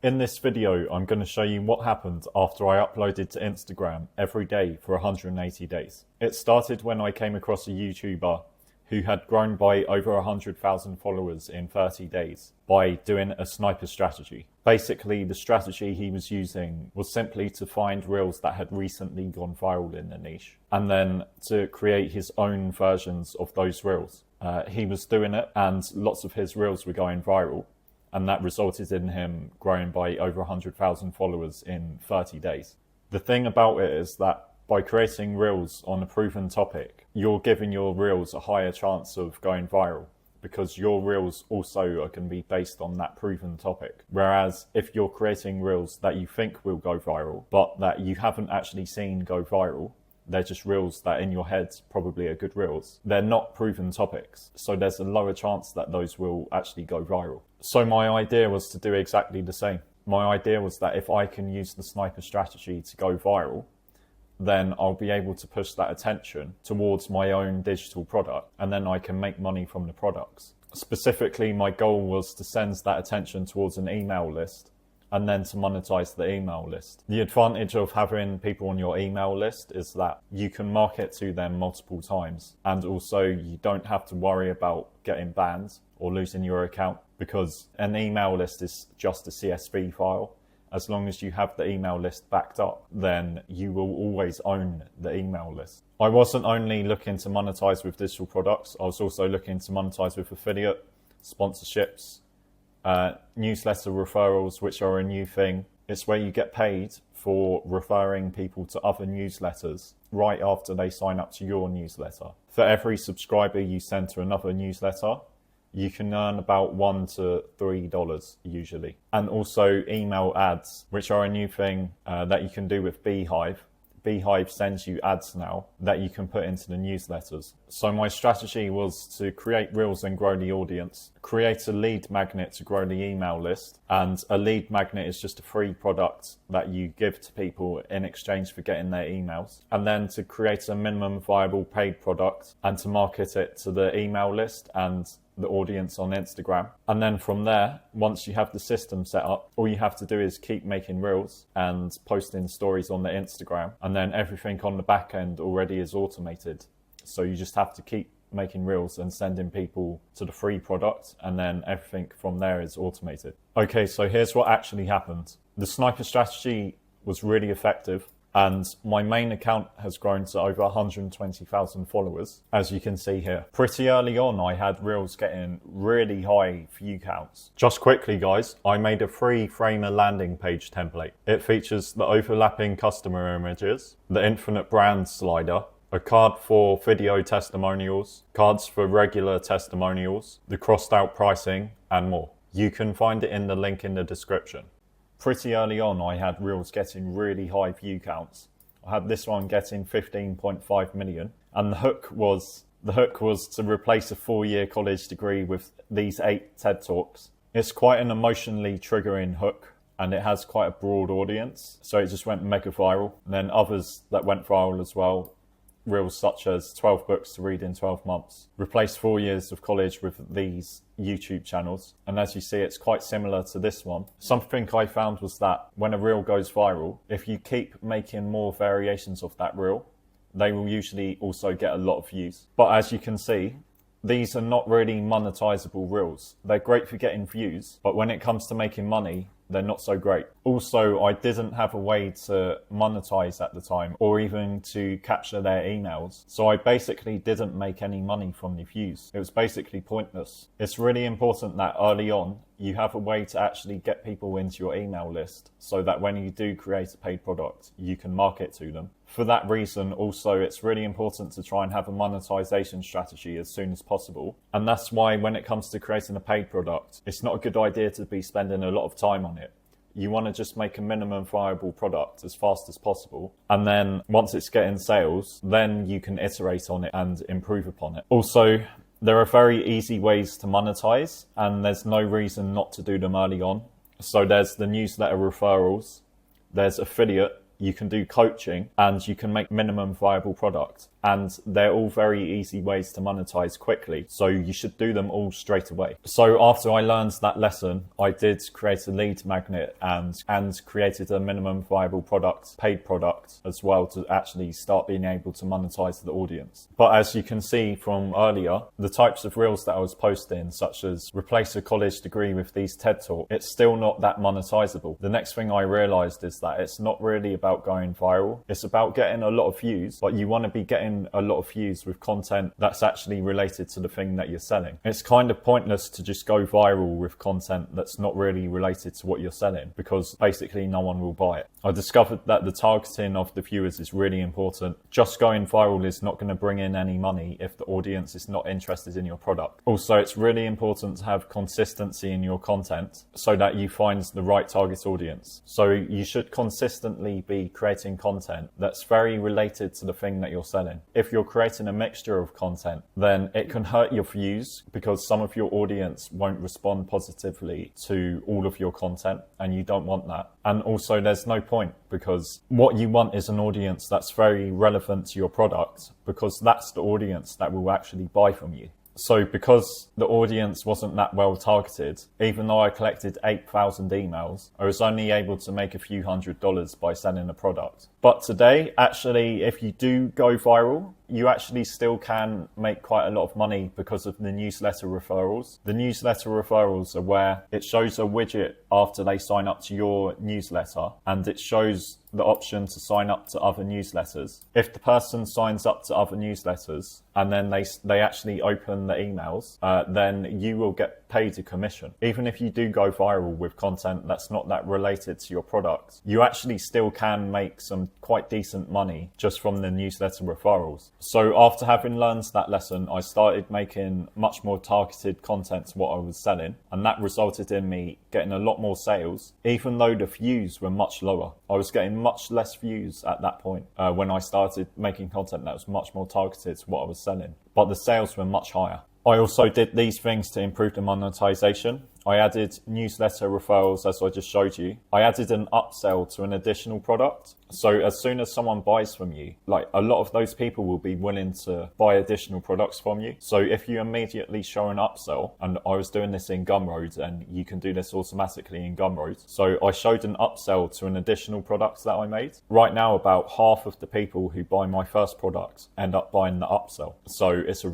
In this video, I'm going to show you what happened after I uploaded to Instagram every day for 180 days. It started when I came across a YouTuber who had grown by over 100,000 followers in 30 days by doing a sniper strategy. Basically, the strategy he was using was simply to find reels that had recently gone viral in the niche and then to create his own versions of those reels. He was doing it and lots of his reels were going viral, and that resulted in him growing by over 100,000 followers in 30 days. The thing about it is that by creating reels on a proven topic, you're giving your reels a higher chance of going viral because your reels also are going to be based on that proven topic. Whereas if you're creating reels that you think will go viral, but that you haven't actually seen go viral, they're just reels that in your head probably are good reels. They're not proven topics, so there's a lower chance that those will actually go viral. So my idea was to do exactly the same. My idea was that if I can use the sniper strategy to go viral, then I'll be able to push that attention towards my own digital product, and then I can make money from the products. Specifically, my goal was to send that attention towards an email list and then to monetize the email list. The advantage of having people on your email list is that you can market to them multiple times, and also you don't have to worry about getting banned or losing your account, because an email list is just a CSV file. As long as you have the email list backed up, then you will always own the email list. I wasn't only looking to monetize with digital products, I was also looking to monetize with affiliate, sponsorships, newsletter referrals, which are a new thing. It's where you get paid for referring people to other newsletters right after they sign up to your newsletter. For every subscriber you send to another newsletter, you can earn about $1 to $3 usually. And also email ads, which are a new thing that you can do with Beehive. Beehive sends you ads now that you can put into the newsletters. So my strategy was to create reels and grow the audience, create a lead magnet to grow the email list. And a lead magnet is just a free product that you give to people in exchange for getting their emails. And then to create a minimum viable paid product and to market it to the email list and the audience on Instagram. And then from there, once you have the system set up, all you have to do is keep making reels and posting stories on the Instagram, and then everything on the back end already is automated. So you just have to keep making reels and sending people to the free product, and then everything from there is automated. Okay, so here's what actually happened. The sniper strategy was really effective, and my main account has grown to over 120,000 followers, as you can see here. Pretty early on, I had reels getting really high view counts. Just quickly, guys, I made a free Framer landing page template. It features the overlapping customer images, the infinite brand slider, a card for video testimonials, cards for regular testimonials, the crossed out pricing, and more. You can find it in the link in the description. Pretty early on, I had reels getting really high view counts. I had this one getting 15.5 million. And the hook was to replace a 4-year college degree with these 8 TED Talks. It's quite an emotionally triggering hook, and it has quite a broad audience. So it just went mega viral. And then others that went viral as well, reels such as 12 books to read in 12 months, replaced 4 years of college with these YouTube channels. And as you see, it's quite similar to this one. Something I found was that when a reel goes viral, if you keep making more variations of that reel, they will usually also get a lot of views. But as you can see, these are not really monetizable reels. They're great for getting views, but when it comes to making money, they're not so great. Also, I didn't have a way to monetize at the time or even to capture their emails. So I basically didn't make any money from the views. It was basically pointless. It's really important that early on, you have a way to actually get people into your email list so that when you do create a paid product, you can market to them. For that reason, also, it's really important to try and have a monetization strategy as soon as possible. And that's why when it comes to creating a paid product, it's not a good idea to be spending a lot of time on it. You want to just make a minimum viable product as fast as possible. And then once it's getting sales, then you can iterate on it and improve upon it. Also, there are very easy ways to monetize, and there's no reason not to do them early on. So there's the newsletter referrals, there's affiliate, you can do coaching, and you can make minimum viable product. and they're all very easy ways to monetize quickly. So you should do them all straight away. So after I learned that lesson, I did create a lead magnet and created a minimum viable product, paid product as well, to actually start being able to monetize the audience. But as you can see from earlier, the types of reels that I was posting, such as replace a college degree with these TED Talks, it's still not that monetizable. The next thing I realized is that it's not really about going viral. It's about getting a lot of views, but you want to be getting a lot of views with content that's actually related to the thing that you're selling. It's kind of pointless to just go viral with content that's not really related to what you're selling, because basically no one will buy it. I discovered that the targeting of the viewers is really important. Just going viral is not going to bring in any money if the audience is not interested in your product. Also, it's really important to have consistency in your content so that you find the right target audience. So you should consistently be creating content that's very related to the thing that you're selling. If you're creating a mixture of content, then it can hurt your views because some of your audience won't respond positively to all of your content, and you don't want that. And also, there's no point, because what you want is an audience that's very relevant to your product, because that's the audience that will actually buy from you. So because the audience wasn't that well targeted, even though I collected 8,000 emails, I was only able to make a few $100s by selling a product. But today, actually, if you do go viral, you actually still can make quite a lot of money because of the newsletter referrals. The newsletter referrals are where it shows a widget after they sign up to your newsletter, and it shows the option to sign up to other newsletters. If the person signs up to other newsletters and then they actually open the emails, then you will get paid a commission. Even if you do go viral with content that's not that related to your product, you actually still can make some quite decent money just from the newsletter referrals. So after having learned that lesson, I started making much more targeted content to what I was selling, and that resulted in me getting a lot more sales, even though the views were much lower. I was getting much less views at that point when I started making content that was much more targeted to what I was selling, but the sales were much higher. I also did these things to improve the monetization. I added newsletter referrals, as I just showed you. I added an upsell to an additional product. So as soon as someone buys from you, like, a lot of those people will be willing to buy additional products from you. So if you immediately show an upsell, and I was doing this in Gumroad, and you can do this automatically in Gumroad. So I showed an upsell to an additional product that I made. Right now, about half of the people who buy my first product end up buying the upsell. So it's a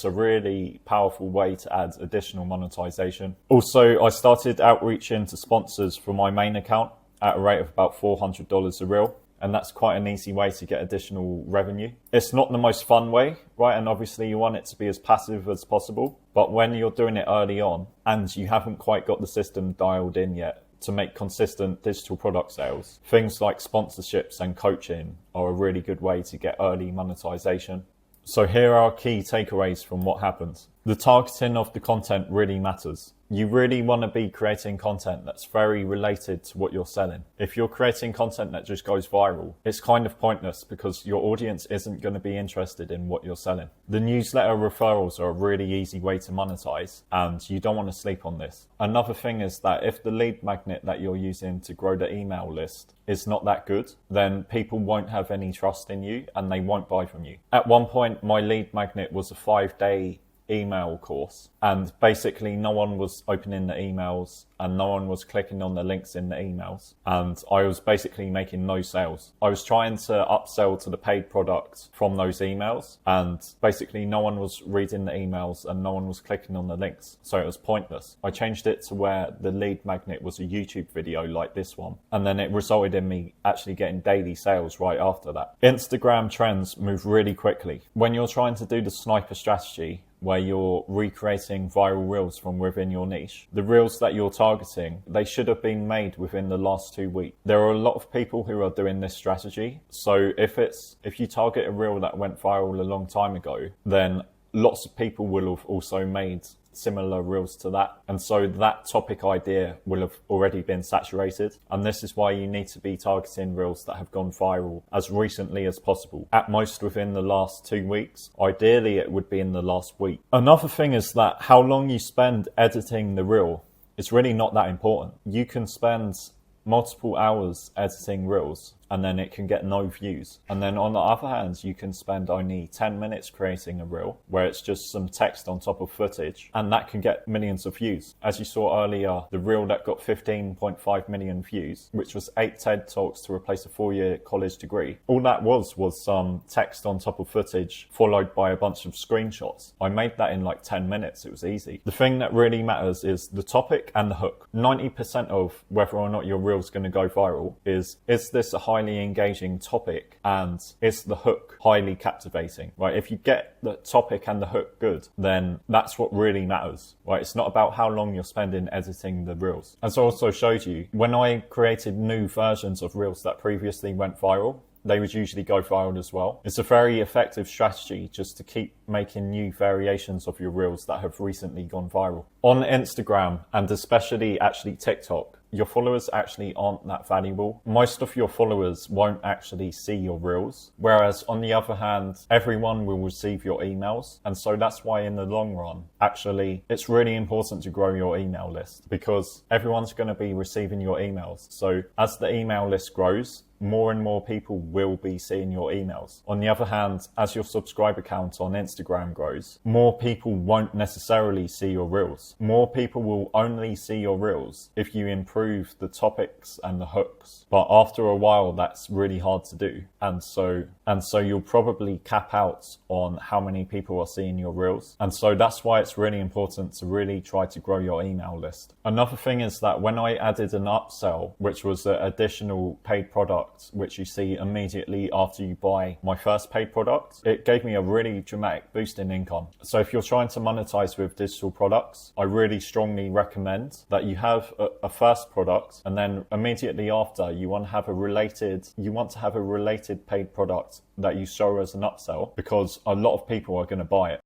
really powerful way to add additional monetization. Also, I started outreaching to sponsors for my main account at a rate of about $400 a reel. And that's quite an easy way to get additional revenue. It's not the most fun way, right? And obviously you want it to be as passive as possible. But when you're doing it early on and you haven't quite got the system dialed in yet to make consistent digital product sales, things like sponsorships and coaching are a really good way to get early monetization. So here are key takeaways from what happens. The targeting of the content really matters. You really want to be creating content that's very related to what you're selling. If you're creating content that just goes viral, it's kind of pointless because your audience isn't going to be interested in what you're selling. The newsletter referrals are a really easy way to monetize, and you don't want to sleep on this. Another thing is that if the lead magnet that you're using to grow the email list is not that good, then people won't have any trust in you and they won't buy from you. At one point, my lead magnet was a 5-day email course, and basically no one was opening the emails and no one was clicking on the links in the emails, and I was basically making no sales. I was trying to upsell to the paid product from those emails, and basically no one was reading the emails and no one was clicking on the links, so it was pointless. I changed it to where the lead magnet was a YouTube video like this one, and then it resulted in me actually getting daily sales right after that. Instagram trends move really quickly. When you're trying to do the sniper strategy, where you're recreating viral reels from within your niche, the reels that you're targeting, they should have been made within the last 2 weeks. There are a lot of people who are doing this strategy. So if you target a reel that went viral a long time ago, then lots of people will have also made similar reels to that, and so that topic idea will have already been saturated, and this is why you need to be targeting reels that have gone viral as recently as possible, at most within the last 2 weeks. Ideally it would be in the last week. Another thing is that how long you spend editing the reel is really not that important. You can spend multiple hours editing reels and then it can get no views. And then on the other hand, you can spend only 10 minutes creating a reel where it's just some text on top of footage, and that can get millions of views. As you saw earlier, the reel that got 15.5 million views, which was 8 TED Talks to replace a 4-year college degree. All that was some text on top of footage followed by a bunch of screenshots. I made that in like 10 minutes. It was easy. The thing that really matters is the topic and the hook. 90% of whether or not your reel's going to go viral is this a highly engaging topic, and is the hook highly captivating, right? If you get the topic and the hook good, then that's what really matters, right? It's not about how long you're spending editing the reels. As I also showed you, when I created new versions of reels that previously went viral, they would usually go viral as well. It's a very effective strategy just to keep making new variations of your reels that have recently gone viral. On Instagram, and especially actually TikTok, your followers actually aren't that valuable. Most of your followers won't actually see your reels, whereas on the other hand, everyone will receive your emails. And so that's why in the long run, actually, it's really important to grow your email list, because everyone's going to be receiving your emails. So as the email list grows, more and more people will be seeing your emails. On the other hand, as your subscriber count on Instagram grows, more people won't necessarily see your reels. More people will only see your reels if you improve the topics and the hooks. But after a while, that's really hard to do. And so you'll probably cap out on how many people are seeing your reels. And so that's why it's really important to really try to grow your email list. Another thing is that when I added an upsell, which was an additional paid product, which you see immediately after you buy my first paid product, it gave me a really dramatic boost in income. So if you're trying to monetize with digital products, I really strongly recommend that you have a first product, and then immediately after you want to have a related paid product that you show as an upsell, because a lot of people are going to buy it.